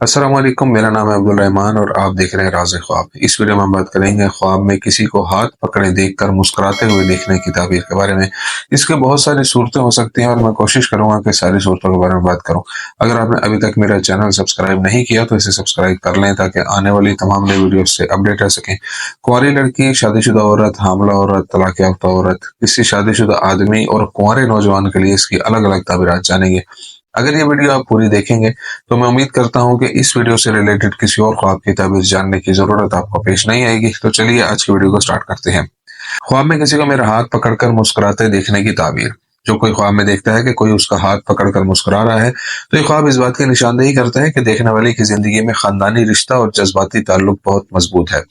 अस्सलाम वालेकुम। मेरा नाम है अब्दुल रहमान और आप देख रहे हैं राज़ ख्वाब। इस वीडियो में हम बात करेंगे ख्वाब में किसी को हाथ पकड़े देखकर मुस्कुराते हुए देखने की ताबीर के बारे में। इसके बहुत सारी सूरतें हो सकती हैं और मैं कोशिश करूंगा कि सारी सूरतों के बारे में बात करूं। अगर आपने अभी तक मेरा चैनल सब्सक्राइब नहीं किया तो इसे सब्सक्राइब कर लें ताकि आने वाली तमाम नई वीडियो से अपडेट रह सकें। कुंवारी लड़की, शादीशुदा औरत, हामला औरत, तलाक याफ्ता औरत, किसी शादीशुदा आदमी और कुंवारे नौजवान के लिए इसकी अलग अलग ताबीरात जानेंगे। अगर ये वीडियो आप पूरी देखेंगे तो मैं उम्मीद करता हूं कि इस वीडियो से रिलेटेड किसी और ख्वाब की ताबीर जानने की जरूरत आपको पेश नहीं आएगी। तो चलिए आज की वीडियो को स्टार्ट करते हैं। ख्वाब में किसी को मेरा हाथ पकड़कर मुस्कुराते देखने की ताबीर। जो कोई ख्वाब में देखता है कि कोई उसका हाथ पकड़कर मुस्कुरा रहा है तो ये ख्वाब इस बात की निशानदेही करता है कि देखने वाले की जिंदगी में खानदानी रिश्ता और जज्बाती ताल्लुक बहुत मजबूत है।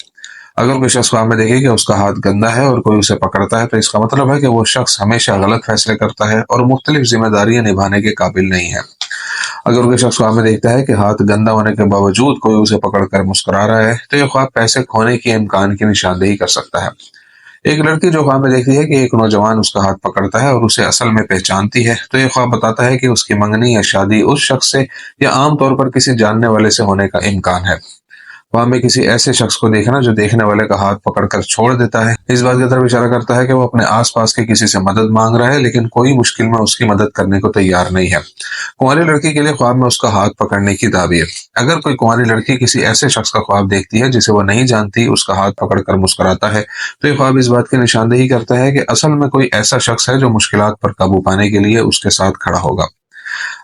अगर कोई शख्स ख्वाब में देखे कि उसका हाथ गंदा है और कोई उसे पकड़ता है तो इसका मतलब है कि वो शख्स हमेशा गलत फैसले करता है और मुख्तलिफ जिम्मेदारियां निभाने के काबिल नहीं है। अगर कोई शख्स ख्वाब में देखता है कि हाथ गंदा होने के बावजूद कोई उसे पकड़कर मुस्कुरा रहा है तो यह ख्वाब पैसे खोने के इम्कान की निशानदेही कर सकता है। एक लड़की जो ख्वाब में देखती है कि एक नौजवान उसका हाथ पकड़ता है और उसे असल में पहचानती है तो यह ख्वाब बताता है कि उसकी मंगनी या शादी उस शख्स से या आमतौर पर किसी जानने वाले से होने का इम्कान है। वहां में किसी ऐसे शख्स को देखना जो देखने वाले का हाथ पकड़कर छोड़ देता है इस बात की तरफ इशारा करता है कि वो अपने आसपास के किसी से मदद मांग रहा है लेकिन कोई मुश्किल में उसकी मदद करने को तैयार नहीं है। कुंवारी लड़की के लिए ख्वाब में उसका हाथ पकड़ने की ताबीर। अगर कोई कुंवारी लड़की किसी ऐसे शख्स का ख्वाब देखती है जिसे वो नहीं जानती उसका हाथ पकड़कर मुस्कुराता है तो ये ख्वाब इस बात की निशानदेही करता है कि असल में कोई ऐसा शख्स है जो मुश्किलात पर काबू पाने के लिए उसके साथ खड़ा होगा।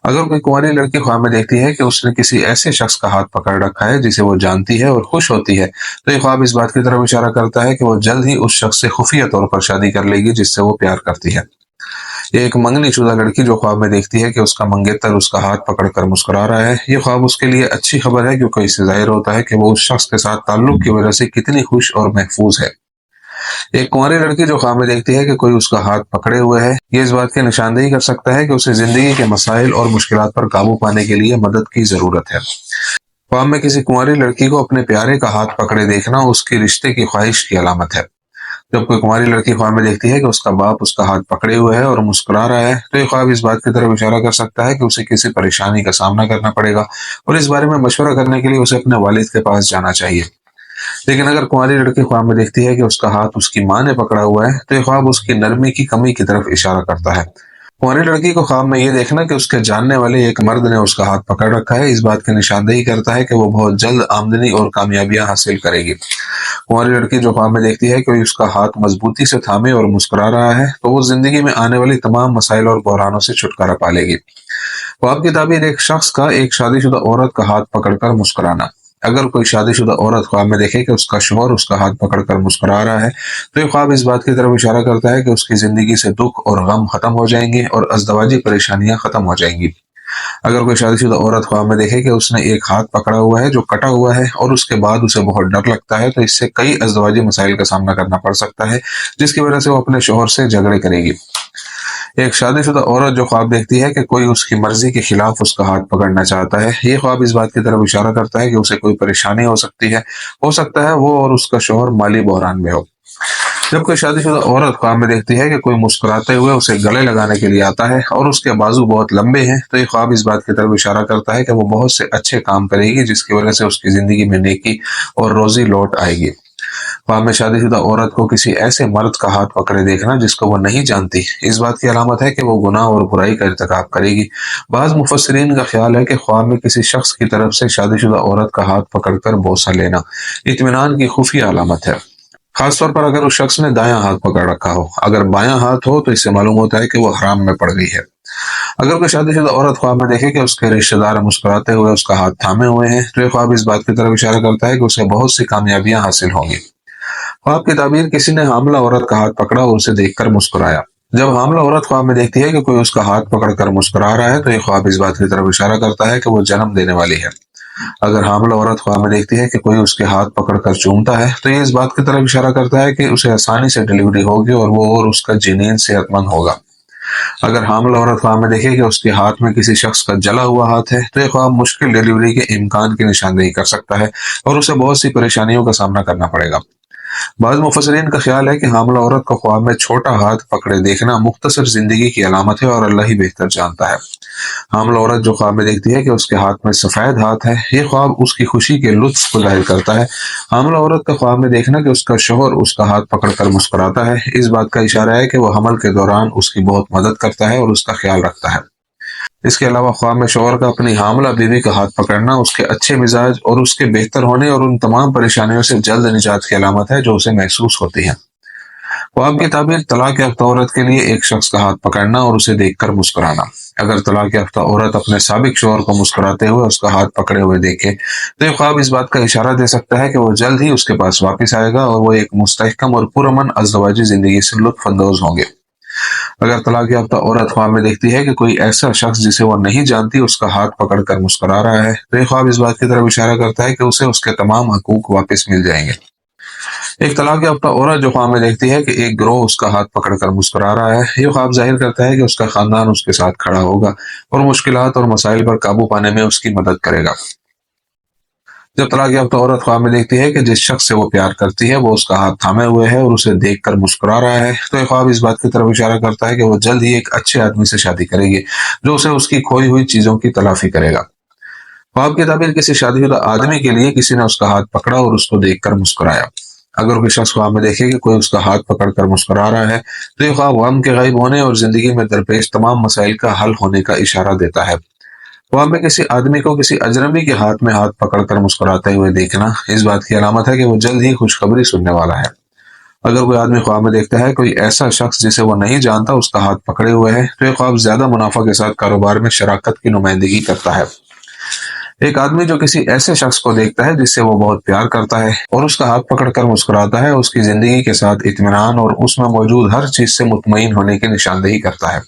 अगर कोई कुंवारी लड़की ख्वाब में देखती है कि उसने किसी ऐसे शख्स का हाथ पकड़ रखा है जिसे वो जानती है और खुश होती है तो ये ख्वाब इस बात की तरफ इशारा करता है कि वो जल्द ही उस शख्स से खुफिया तौर पर शादी कर लेगी जिससे वो प्यार करती है। ये एक मंगनी शुदा लड़की जो ख्वाब में देखती है कि उसका मंगेतर उसका हाथ पकड़कर मुस्कुरा रहा है ये ख्वाब उसके लिए अच्छी खबर है क्योंकि इससे जाहिर होता है कि वो उस शख्स के साथ ताल्लुक की वजह से कितनी खुश और महफूज है। एक कुंवारी लड़की जो ख्वाब में देखती है कि कोई उसका हाथ पकड़े हुए है ये इस बात की निशानदेही कर सकता है कि उसे जिंदगी के मसाइल और मुश्किलात पर काबू पाने के लिए मदद की जरूरत है। ख्वाब में किसी कुंवारी लड़की को अपने प्यारे का हाथ पकड़े देखना उसकी रिश्ते की ख्वाहिश की अलामत है। जब कोई कुंवारी लड़की ख्वाब में देखती है कि उसका बाप उसका हाथ पकड़े हुए है और मुस्कुरा रहा है तो ये ख्वाब इस बात की तरफ इशारा कर सकता है कि उसे किसी परेशानी का सामना करना पड़ेगा और इस बारे में मशवरा करने के लिए उसे अपने वालिद के पास जाना चाहिए। लेकिन अगर कुंवारी लड़की ख्वाब में देखती है कि उसका हाथ उसकी माँ ने पकड़ा हुआ है तो यह ख्वाब उसकी नरमी की कमी की तरफ इशारा करता है। कुंवारी लड़की को ख्वाब में यह देखना कि उसके जानने वाले एक मर्द ने उसका हाथ पकड़ रखा है इस बात की निशानदेही करता है कि वो बहुत जल्द आमदनी और कामयाबियां हासिल करेगी। कुंवारी लड़की जो ख्वाब में देखती है कि कोई उसका हाथ मजबूती से थामे और मुस्कुरा रहा है तो वो जिंदगी में आने वाली तमाम मसाइल और बहरानों से छुटकारा पा लेगी। ख्वाब की ताबीर एक शख्स का एक शादीशुदा औरत का हाथ पकड़कर मुस्कुराना। अगर कोई शादीशुदा औरत ख्वाब में देखे कि उसका शौहर उसका हाथ पकड़कर मुस्कुरा रहा है तो ये ख्वाब इस बात की तरफ इशारा करता है कि उसकी जिंदगी से दुख और गम खत्म हो जाएंगे और अज़दवाजी परेशानियां खत्म हो जाएंगी। अगर कोई शादीशुदा औरत ख्वाब में देखे कि उसने एक हाथ पकड़ा हुआ है जो कटा हुआ है और उसके बाद उसे बहुत डर लगता है तो इससे कई अज़दवाजी मसाइल का सामना करना पड़ सकता है जिसकी वजह से वो अपने शौहर से झगड़े करेगी। एक शादीशुदा औरत जो ख्वाब देखती है कि कोई उसकी मर्जी के खिलाफ उसका हाथ पकड़ना चाहता है ये ख्वाब इस बात की तरफ इशारा करता है कि उसे कोई परेशानी हो सकती है। हो सकता है वो और उसका शौहर माली बहरान में हो। जब कोई शादीशुदा औरत ख्वाब में देखती है कि कोई मुस्कुराते हुए उसे गले लगाने के लिए आता है और उसके बाजू बहुत लंबे हैं तो ये ख्वाब इस बात की तरफ इशारा करता है कि वो बहुत से अच्छे काम करेगी जिसकी वजह से उसकी जिंदगी में नेकी और रोजी लौट आएगी। ख्वाब में शादीशुदा औरत को किसी ऐसे मर्द का हाथ पकड़े देखना जिसको वो नहीं जानती इस बात की अलामत है कि वो गुनाह और बुराई का इर्तिकाब करेगी। बाज़ मुफस्सिरीन का ख्याल है कि ख्वाब में किसी शख्स की तरफ से शादीशुदा औरत का हाथ पकड़कर बोसा लेना इत्मीनान की खुफिया अलामत है, खासतौर पर अगर उस शख्स ने दायां हाथ पकड़ रखा हो। अगर बायां हाथ हो तो इससे मालूम होता है कि वो हराम में पड़ गई है। अगर कोई शादीशुदा औरत ख्वाब में देखे कि उसके रिश्तेदार मुस्कुराते हुए उसका हाथ थामे हुए हैं तो ये ख्वाब इस बात की तरफ इशारा करता है कि उसे बहुत सी कामयाबियां हासिल होंगी। ख्वाब की ताबीर किसी ने हामला औरत का हाथ पकड़ा और उसे देखकर मुस्कुराया। जब हामला औरत ख्वाब में देखती है कि कोई उसका हाथ पकड़कर मुस्कुरा रहा है तो ये ख्वाब इस बात की तरफ इशारा करता है कि वो जन्म देने वाली है। अगर हामला औरत ख्वाब में देखती है कि कोई उसके हाथ पकड़कर चूमता है तो ये इस बात की तरफ इशारा करता है कि उसे आसानी से डिलीवरी होगी और वो और उसका जिनीन सेहतमंद होगा। अगर हामला औरत ख्वाब में देखे कि उसके हाथ में किसी शख्स का जला हुआ हाथ है तो ये ख्वाब मुश्किल डिलीवरी के इम्कान की निशानदेही कर सकता है और उसे बहुत सी परेशानियों का सामना करना पड़ेगा। بعض मुफस्सिरीन का ख्याल है कि हामिला औरत को ख्वाब में छोटा हाथ पकड़े देखना मुख्तसर जिंदगी की अलामत है और अल्लाह ही बेहतर जानता है। हामिला औरत जो ख्वाब में देखती है कि उसके हाथ में सफेद हाथ है, ये ख्वाब उसकी खुशी के लुत्फ को जाहिर करता है। हामिला औरत का ख्वाब में देखना कि उसका शौहर उसका हाथ पकड़कर मुस्कुराता है, इस बात का इशारा है कि वह हमल के दौरान उसकी बहुत मदद करता है और उसका ख्याल रखता है। इसके अलावा ख्वाब में शौहर का अपनी हामिला बीवी का हाथ पकड़ना उसके अच्छे मिजाज और उसके बेहतर होने और उन तमाम परेशानियों से जल्द निजात की अलामत है जो उसे महसूस होती है। ख्वाब की ताबीर तलाक याफ्ता औरत के लिए एक शख्स का हाथ पकड़ना और उसे देखकर मुस्कुराना। अगर तलाक याफ्ता औरत अपने साबिक शौहर को मुस्कुराते हुए उसका हाथ पकड़े हुए देखे तो ये ख्वाब इस बात का इशारा दे सकता है कि वो जल्द ही उसके पास वापस आएगा और वो एक मुस्तहकम और पुरअमन अज़दवाजी जिंदगी से लुत्फ अंदोज होंगे। अगर तलाक याफ्ता औरत ख्वाब में देखती है कि कोई ऐसा शख्स जिसे वो नहीं जानती उसका हाथ पकड़कर मुस्कुरा रहा है तो ये ख्वाब इस बात की तरफ इशारा करता है कि उसे उसके तमाम हकूक वापस मिल जाएंगे। एक तलाक याफ्ता औरत जो ख्वाब में देखती है कि एक गिरोह उसका हाथ पकड़कर मुस्कुरा रहा है, ये ख्वाब जाहिर करता है कि उसका खानदान उसके साथ खड़ा होगा और मुश्किलात और मसाइल पर काबू पाने में उसकी मदद करेगा। जब तलाक याफ्ता औरत ख्वाब में देखती है कि जिस शख्स से वो प्यार करती है वो उसका हाथ थामे हुए है और उसे देखकर मुस्कुरा रहा है तो ये ख्वाब इस बात की तरफ इशारा करता है कि वो जल्द ही एक अच्छे आदमी से शादी करेगी जो उसे उसकी खोई हुई चीजों की तलाफी करेगा। ख्वाब की ताबीर किसी शादीशुदा आदमी के लिए किसी ने उसका हाथ पकड़ा और उसको देखकर मुस्कुराया। अगर कोई शख्स ख्वाब में देखे कि कोई उसका हाथ पकड़कर मुस्कुरा रहा है तो ये ख्वाब गम के गायब होने और जिंदगी में दरपेश तमाम मसाइल का हल होने का इशारा देता है। ख्वाब में किसी आदमी को किसी अजनबी के हाथ में हाथ पकड़कर मुस्कुराते हुए देखना इस बात की अलामत है कि वो जल्द ही खुशखबरी सुनने वाला है। अगर कोई आदमी ख्वाब में देखता है कोई ऐसा शख्स जिसे वो नहीं जानता उसका हाथ पकड़े हुए है तो ये ख्वाब ज्यादा मुनाफा के साथ कारोबार में शराकत की नुमाइंदगी करता है। एक आदमी जो किसी ऐसे शख्स को देखता है जिससे वो बहुत प्यार करता है और उसका हाथ पकड़कर मुस्कुराता है उसकी जिंदगी के साथ इत्मीनान और उसमें मौजूद हर चीज से मुतमईन होने की निशानदेही करता है।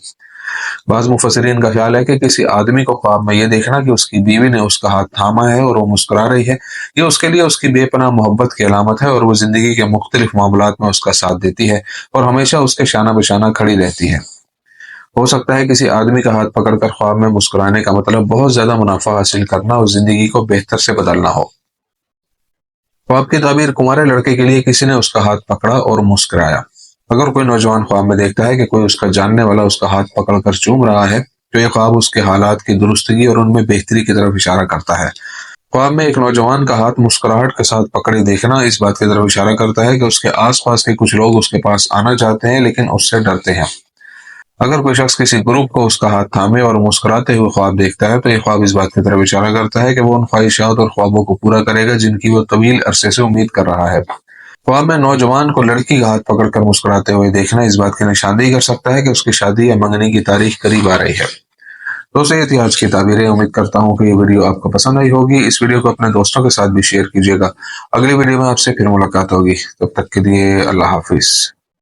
बाज़ मुफस्सिरीन का ख्याल है कि किसी आदमी को ख्वाब में यह देखना कि उसकी बीवी ने उसका हाथ थामा है और वो मुस्कुरा रही है, ये उसके लिए उसकी बेपनाह मोहब्बत की अलामत है और वो जिंदगी के मुख्तलिफ मामलात में उसका साथ देती है और हमेशा उसके शाना बशाना खड़ी रहती है। हो सकता है किसी आदमी का हाथ पकड़कर ख्वाब में मुस्कुराने का मतलब बहुत ज्यादा मुनाफा हासिल करना और जिंदगी को बेहतर से बदलना हो। ख्वाब की ताबीर कुंवारे लड़के के लिए किसी ने उसका हाथ पकड़ा और मुस्कुराया। अगर कोई नौजवान ख्वाब में देखता है कि कोई उसका जानने वाला उसका हाथ पकड़कर चूम रहा है तो यह ख्वाब उसके हालात की दुरुस्तगी और उनमें बेहतरी की तरफ इशारा करता है। ख्वाब में एक नौजवान का हाथ मुस्कुराहट के साथ पकड़े देखना इस बात की तरफ इशारा करता है कि उसके आसपास के कुछ लोग उसके पास आना चाहते हैं लेकिन उससे डरते हैं। अगर कोई शख्स किसी ग्रुप को उसका हाथ थामे और मुस्कुराते हुए ख्वाब देखता है तो यह ख्वाब इस बात की तरफ इशारा करता है कि वो उन ख्वाहिशात और ख्वाबों को पूरा करेगा जिनकी वो तवील अरसे से उम्मीद कर रहा है। ख्वाब में नौजवान को लड़की का हाथ पकड़कर मुस्कुराते हुए देखना इस बात की निशानदेही कर सकता है कि उसकी शादी या मंगनी की तारीख करीब आ रही है। दोस्तों ये थी आज की ताबीरें। उम्मीद करता हूँ कि ये वीडियो आपको पसंद आई होगी। इस वीडियो को अपने दोस्तों के साथ भी शेयर कीजिएगा। अगली वीडियो में आपसे फिर मुलाकात होगी, तब तक के लिए अल्लाह हाफिज।